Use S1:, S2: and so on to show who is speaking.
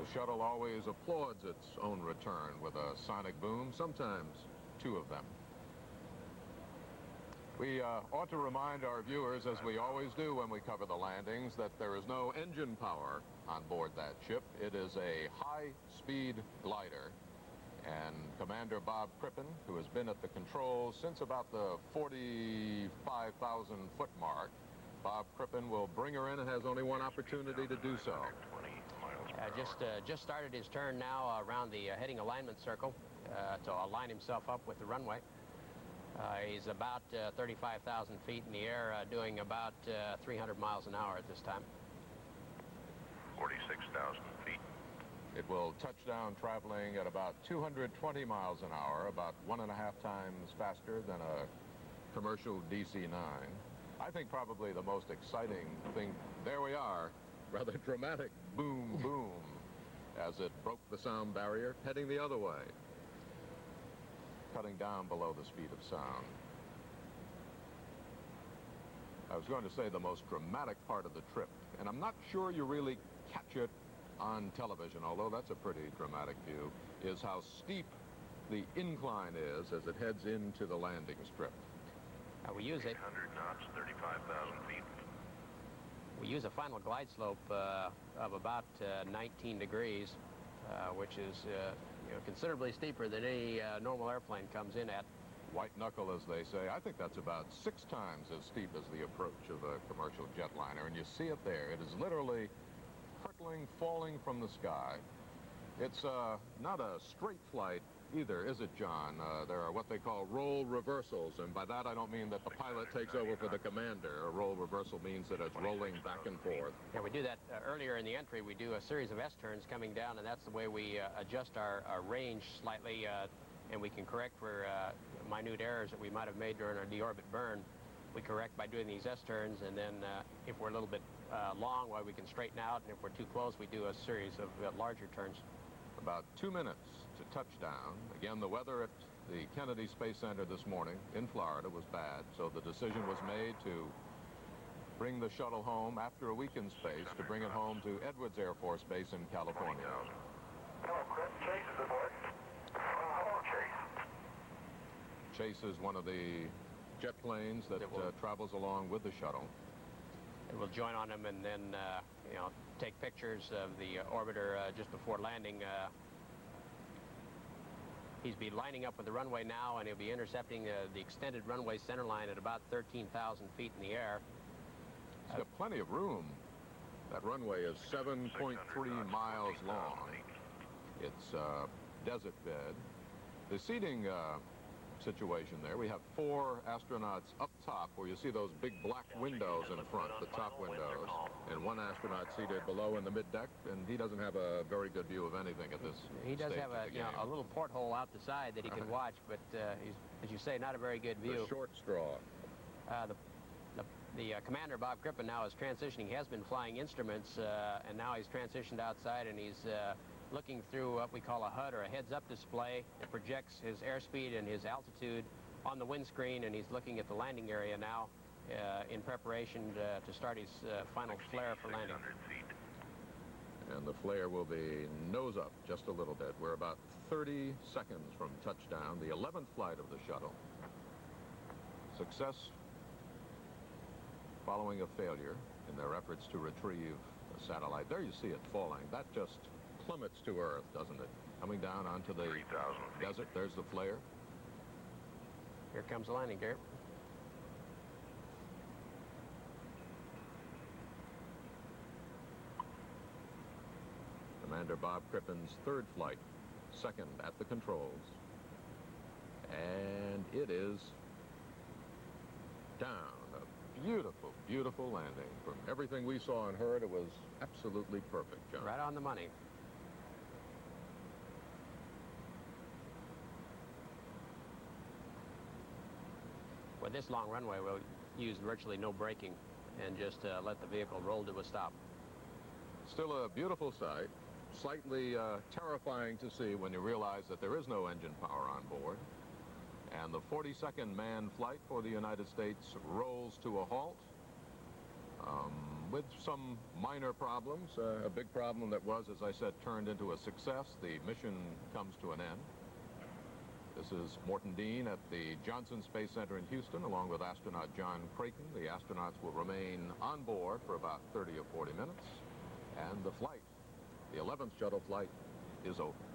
S1: The shuttle always applauds its own return with a sonic boom, sometimes two of them. We ought to remind our viewers, as we always do when we cover the landings, that there is no engine power on board that ship. It is a high-speed glider, and Commander Bob Crippen, who has been at the controls since about the 45,000-foot mark, Bob Crippen will bring her in and has only one opportunity to do so.
S2: Just started his turn now around the heading alignment circle to align himself up with the runway. He's about 35,000 feet in the air, doing about 300 miles an hour at this time.
S3: 46,000 feet.
S1: It will touch down traveling at about 220 miles an hour, about 1.5 times faster than a commercial DC-9. I think probably the most exciting thing, there we are, rather dramatic boom, boom, as it broke the sound barrier, heading the other way, cutting down below the speed of sound. I was going to say the most dramatic part of the trip, and I'm not sure you really catch it on television, although that's a pretty dramatic view, is how steep the incline is as it heads into the landing strip.
S2: We use it.
S3: 800 knots, 35,000 feet.
S2: We use a final glide slope of about 19 degrees, which is considerably steeper than any normal airplane comes in at.
S1: White knuckle, as they say. I think that's about 6 times as steep as the approach of a commercial jetliner, and you see it there. It is literally hurtling, falling from the sky. It's not a straight flight either, is it, John? There are what they call roll reversals, and by that I don't mean that the pilot takes over for the commander. A roll reversal means that it's rolling back and forth.
S2: Yeah, we do that earlier in the entry. We do a series of S-turns coming down, and that's the way we adjust our range slightly, and we can correct for minute errors that we might have made during our deorbit burn. We correct by doing these S-turns, and then if we're a little bit long, well, we can straighten out, and if we're too close, we do a series of larger turns.
S1: About 2 minutes to touchdown. Again, the weather at the Kennedy Space Center this morning in Florida was bad, so the decision was made to bring the shuttle home after a week in space, to bring it home to Edwards Air Force Base in California.
S3: Hello, Chris. Chase is aboard. Hello, Chase.
S1: Chase is one of the jet planes that travels along with the shuttle.
S2: And we'll join on him and then, take pictures of the orbiter just before landing. He's be lining up with the runway now, and he'll be intercepting the extended runway center line at about 13,000 feet in the air.
S1: He's got plenty of room. That runway is 7.3 miles long. It's a desert bed. The seating situation there, we have 4 astronauts up top where you see those big black windows in front, the top windows, and 1 astronaut seated below in the mid-deck, and he doesn't have a very good view of anything at this
S2: He does
S1: stage
S2: have
S1: of the game.
S2: a little porthole out the side that he can watch, but he's, as you say, not a very good view.
S1: The short straw.
S2: The commander, Bob Crippen, now is transitioning. He has been flying instruments, and now he's transitioned outside, and he's looking through what we call a HUD, or a heads-up display, that projects his airspeed and his altitude on the windscreen, and he's looking at the landing area now in preparation to start his final flare for landing.
S1: And the flare will be nose up just a little bit. We're about 30 seconds from touchdown, the 11th flight of the shuttle. Success following a failure in their efforts to retrieve a satellite. There you see it falling. That just plummets to Earth, doesn't it? Coming down onto the desert. There's the flare.
S2: Here comes the landing gear.
S1: Commander Bob Crippen's 3rd flight, 2nd at the controls. And it is down. A beautiful, beautiful landing. From everything we saw and heard, it was absolutely perfect, John.
S2: Right on the money. With this long runway, we'll use virtually no braking and just let the vehicle roll to a stop.
S1: Still a beautiful sight. Slightly terrifying to see when you realize that there is no engine power on board. And the 42nd manned flight for the United States rolls to a halt. with some minor problems. A big problem that was, as I said, turned into a success. The mission comes to an end. This is Morton Dean at the Johnson Space Center in Houston, along with astronaut John Creighton. The astronauts will remain on board for about 30 or 40 minutes, and the flight, the 11th shuttle flight, is over.